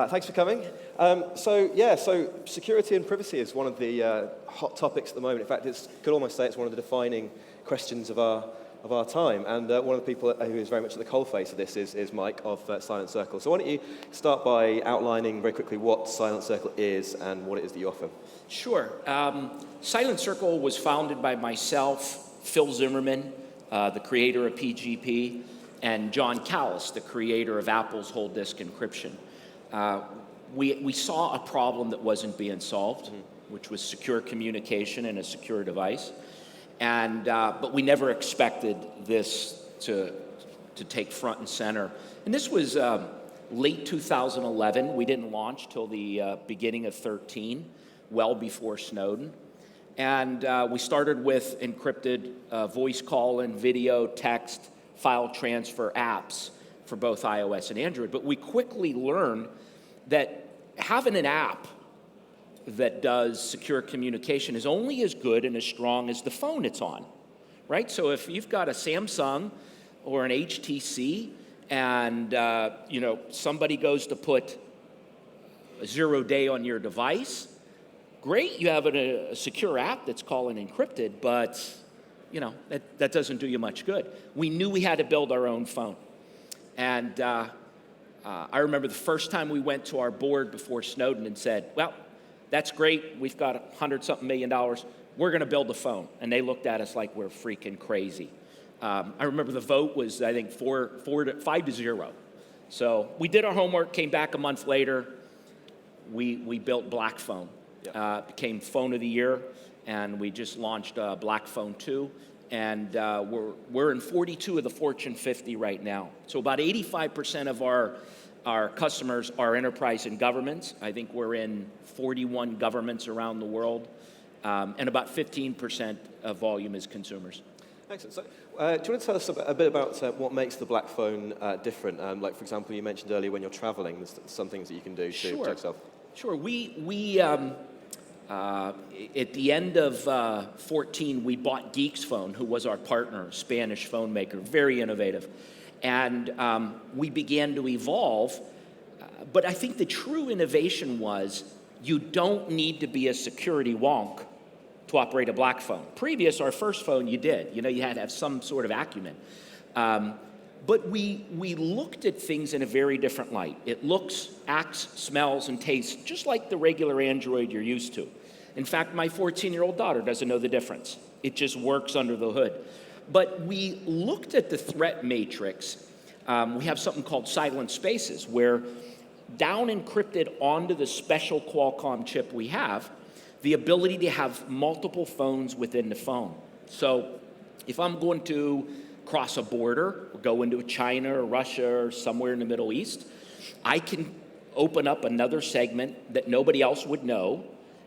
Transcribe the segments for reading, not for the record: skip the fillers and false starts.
Thanks for coming. So security and privacy is one of the hot topics at the moment. In fact, could almost say it's one of the defining questions of our time. And one of the people who is very much at the coalface of this is Mike of Silent Circle. So why don't you start by outlining very quickly what Silent Circle is and what it is that you offer? Sure. Silent Circle was founded by myself, Phil Zimmerman, the creator of PGP, and John Callis, the creator of Apple's whole disk encryption. We saw a problem that wasn't being solved, which was secure communication in a secure device. But we never expected this to take front and center. And this was late 2011. We didn't launch till the beginning of 13, well before Snowden. And we started with encrypted voice call and video, text, file transfer apps for both iOS and Android. But we quickly learned that having an app that does secure communication is only as good and as strong as the phone it's on, right? So if you've got a Samsung or an HTC and somebody goes to put a 0-day on your device, great, you have a secure app that's calling encrypted, but that doesn't do you much good. We knew we had to build our own phone. And I remember the first time we went to our board before Snowden and said, well, that's great, we've got $100-something million, we're gonna build a phone. And they looked at us like we're freaking crazy. I remember the vote was, I think, 5-0. So we did our homework, came back a month later, we built Black Phone. Yep. Became Phone of the Year, and we just launched Black Phone 2. And we're in 42 of the Fortune 50 right now. So about 85% of our customers are enterprise and governments. I think we're in 41 governments around the world. And about 15% of volume is consumers. Excellent. So, do you want to tell us a bit about what makes the Black Phone different? Like, for example, you mentioned earlier when you're traveling, there's some things that you can do to protect yourself. Sure. We at the end of 14, we bought Geeks Phone, who was our partner, Spanish phone maker, very innovative. And we began to evolve. But I think the true innovation was you don't need to be a security wonk to operate a Black Phone. Previous, our first phone, you did. You had to have some sort of acumen. But we looked at things in a very different light. It looks, acts, smells, and tastes just like the regular Android you're used to. In fact, my 14-year-old daughter doesn't know the difference. It just works under the hood. But we looked at the threat matrix. We have something called silent spaces, where down encrypted onto the special Qualcomm chip we have, the ability to have multiple phones within the phone. So if I'm going to cross a border, go into China or Russia or somewhere in the Middle East, I can open up another segment that nobody else would know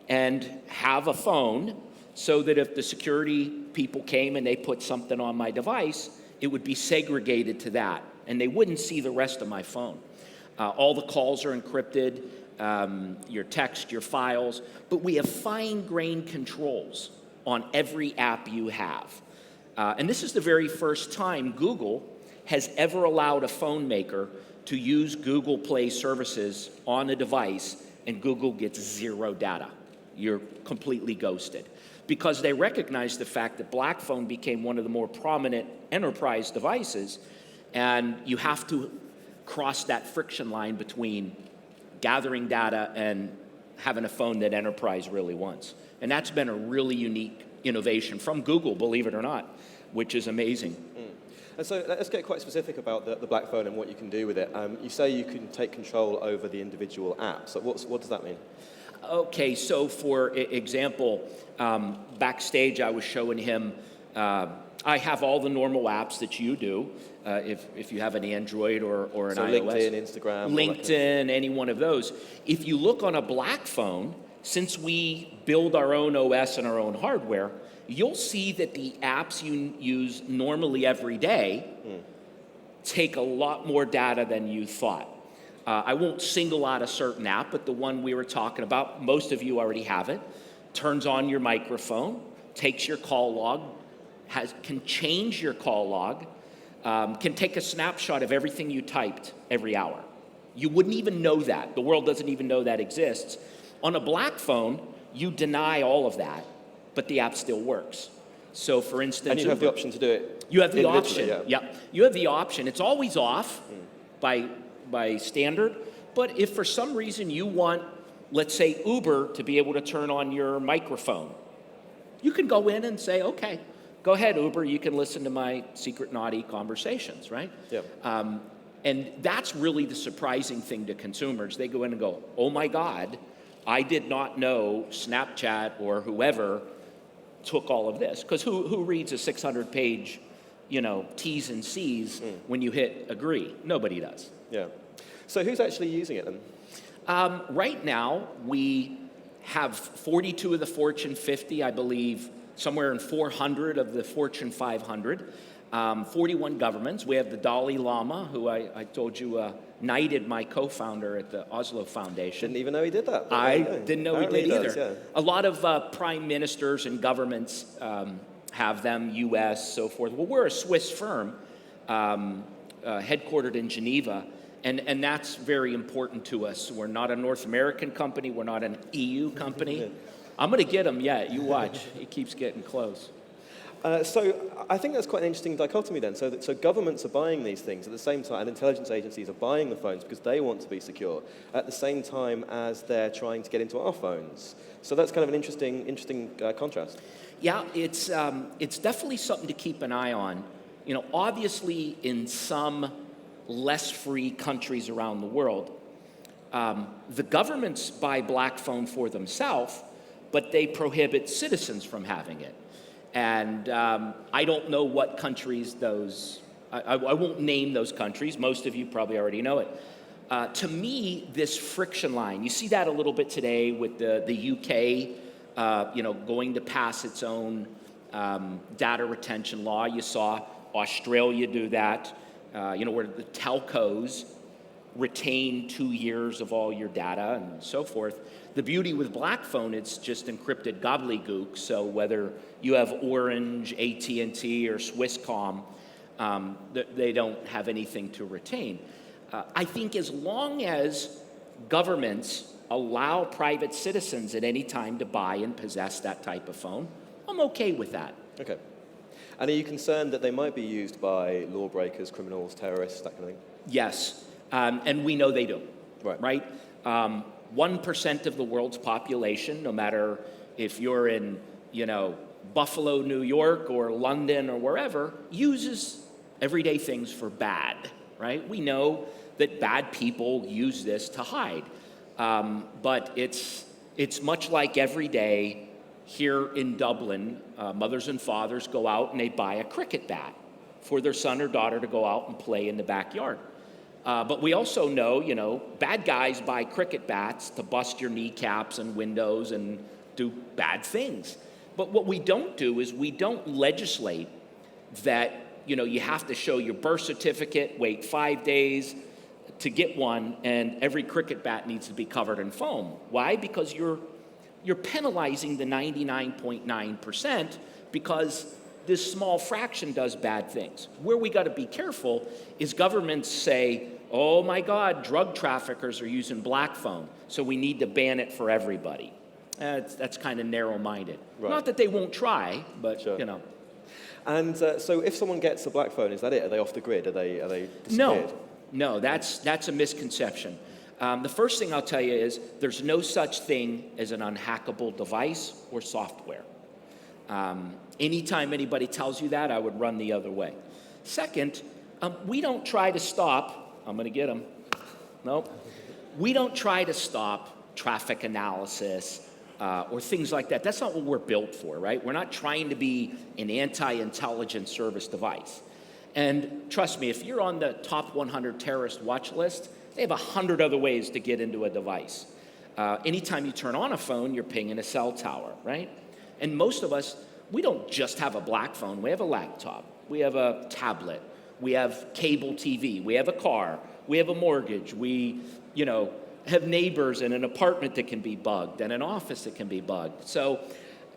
and have a phone so that if the security people came and they put something on my device, it would be segregated to that, and they wouldn't see the rest of my phone. All the calls are encrypted, your text, your files, but we have fine-grained controls on every app you have. And this is the very first time Google has ever allowed a phone maker to use Google Play services on a device, and Google gets zero data. You're completely ghosted. Because they recognize the fact that Black Phone became one of the more prominent enterprise devices, and you have to cross that friction line between gathering data and having a phone that enterprise really wants. And that's been a really unique innovation from Google, believe it or not, which is amazing. And so let's get quite specific about the Black Phone and what you can do with it. You say you can take control over the individual apps. So what does that mean? Okay, so for example, backstage I was showing him, I have all the normal apps that you do, if you have an Android or an iOS. LinkedIn, Instagram. LinkedIn, any one of those. If you look on a Black Phone, since we build our own OS and our own hardware, you'll see that the apps you use normally every day take a lot more data than you thought. I won't single out a certain app, but the one we were talking about, most of you already have it, turns on your microphone, takes your call log, can change your call log, can take a snapshot of everything you typed every hour. You wouldn't even know that. The world doesn't even know that exists. On a black phone, you deny all of that, but the app still works. So for instance, And you have the option to do it. you have the individually, option. yeah. Yep. You have the option. It's always off by standard. But if for some reason you want, let's say, Uber to be able to turn on your microphone, you can go in and say, okay, go ahead, Uber, you can listen to my secret naughty conversations, right? Yeah. And that's really the surprising thing to consumers. They go in and go, oh my God, I did not know Snapchat or whoever took all of this. Because who reads a 600-page, T's and C's when you hit agree? Nobody does. Yeah. So who's actually using it then? Right now, we have 42 of the Fortune 50, I believe, somewhere in 400 of the Fortune 500. 41 governments. We have the Dalai Lama, who I told you knighted my co-founder at the Oslo Foundation. Didn't even know he did that. I didn't know Apparently he did does, either. yeah. A lot of prime ministers and governments have them, U.S., so forth. Well, we're a Swiss firm headquartered in Geneva, and that's very important to us. We're not a North American company. We're not an EU company. Yeah. I'm going to get him yet. You watch. He keeps getting close. So I think that's quite an interesting dichotomy then. So governments are buying these things at the same time, and intelligence agencies are buying the phones because they want to be secure at the same time as they're trying to get into our phones. So that's kind of an interesting contrast. Yeah, it's definitely something to keep an eye on. Obviously in some less free countries around the world, the governments buy black phone for themselves, but they prohibit citizens from having it. And I don't know what countries those, I won't name those countries. Most of you probably already know it. To me, this friction line, you see that a little bit today with the UK, going to pass its own data retention law. You saw Australia do that, where the telcos retain 2 years of all your data and so forth. The beauty with black phone, it's just encrypted gobbledygook. So whether you have Orange, AT&T, or Swisscom, they don't have anything to retain. I think as long as governments allow private citizens at any time to buy and possess that type of phone, I'm okay with that. Okay. And are you concerned that they might be used by lawbreakers, criminals, terrorists, that kind of thing? Yes, and we know they do. Right. 1% of the world's population, no matter if you're in, Buffalo, New York, or London, or wherever, uses everyday things for bad, right? We know that bad people use this to hide. But it's much like every day here in Dublin, mothers and fathers go out and they buy a cricket bat for their son or daughter to go out and play in the backyard. But we also know, bad guys buy cricket bats to bust your kneecaps and windows and do bad things. But what we don't do is we don't legislate that, you have to show your birth certificate, wait 5 days to get one, and every cricket bat needs to be covered in foam. Why? Because you're penalizing the 99.9% because this small fraction does bad things. Where we got to be careful is governments say, oh my God, drug traffickers are using black phone, so we need to ban it for everybody. That's kind of narrow-minded. Right. Not that they won't try, but Sure. And so if someone gets a black phone, is that it? Are they off the grid? Are they disappeared? No, that's a misconception. The first thing I'll tell you is there's no such thing as an unhackable device or software. Anytime anybody tells you that, I would run the other way. Second, we don't try to stop, I'm going to get them. Nope. We don't try to stop traffic analysis or things like that. That's not what we're built for, right? We're not trying to be an anti-intelligence service device. And trust me, if you're on the top 100 terrorist watch list, they have 100 other ways to get into a device. Anytime you turn on a phone, you're pinging a cell tower, right? And most of us, we don't just have a black phone. We have a laptop. We have a tablet. We have cable TV. We have a car. We have a mortgage. We, have neighbors in an apartment that can be bugged and an office that can be bugged. So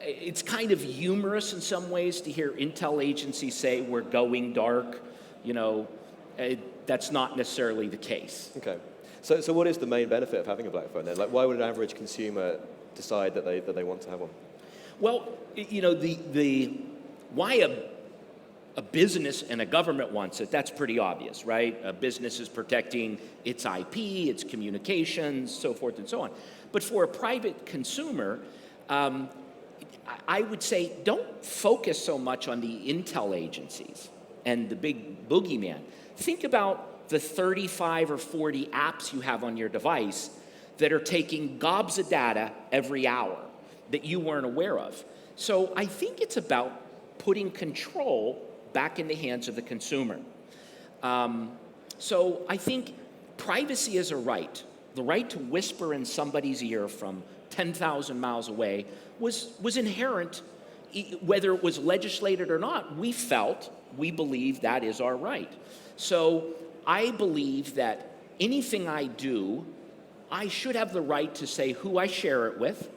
it's kind of humorous in some ways to hear intel agencies say we're going dark. That's not necessarily the case. Okay. So what is the main benefit of having a black phone then? Like, why would an average consumer decide that they want to have one? Well, you know, why a business and a government wants it, that's pretty obvious, right? A business is protecting its IP, its communications, so forth and so on. But for a private consumer, I would say don't focus so much on the intel agencies and the big boogeyman. Think about the 35 or 40 apps you have on your device that are taking gobs of data every hour that you weren't aware of. So I think it's about putting control back in the hands of the consumer. So I think privacy is a right. The right to whisper in somebody's ear from 10,000 miles away was inherent, whether it was legislated or not. We believe that is our right. So I believe that anything I do, I should have the right to say who I share it with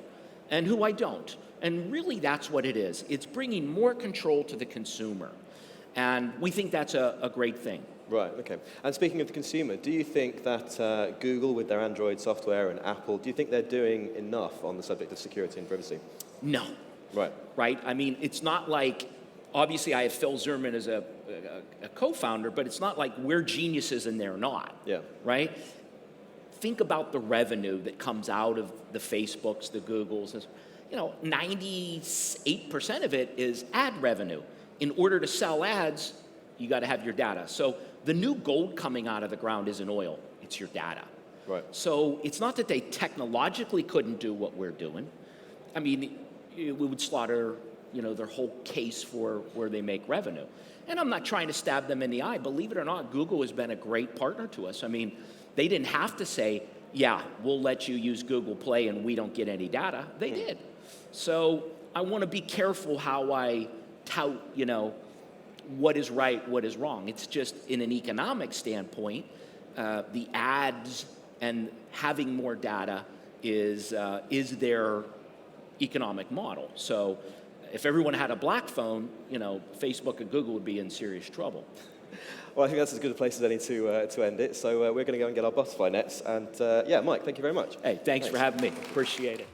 and who I don't. And really that's what it is. It's bringing more control to the consumer. And we think that's a great thing. Right, okay. And speaking of the consumer, do you think that Google with their Android software and Apple, do you think they're doing enough on the subject of security and privacy? No. Right. Right? I mean, it's not like, obviously I have Phil Zimmerman as a co-founder, but it's not like we're geniuses and they're not. Yeah. Right? Think about the revenue that comes out of the Facebooks, the Googles. You know, 98% of it is ad revenue. In order to sell ads, you got to have your data. So the new gold coming out of the ground isn't oil, it's your data. Right. So it's not that they technologically couldn't do what we're doing. I mean, we would slaughter, you know, their whole case for where they make revenue. And I'm not trying to stab them in the eye. Believe it or not, Google has been a great partner to us. I mean, they didn't have to say, yeah, we'll let you use Google Play and we don't get any data. They did. So I want to be careful how I tout, you know, what is right, what is wrong. It's just in an economic standpoint, the ads and having more data is their economic model. So if everyone had a black phone, you know, Facebook and Google would be in serious trouble. Well, I think that's as good a place as any to end it. So we're going to go and get our butterfly nets. And yeah, Mike, thank you very much. Hey, thanks for having me. Appreciate it.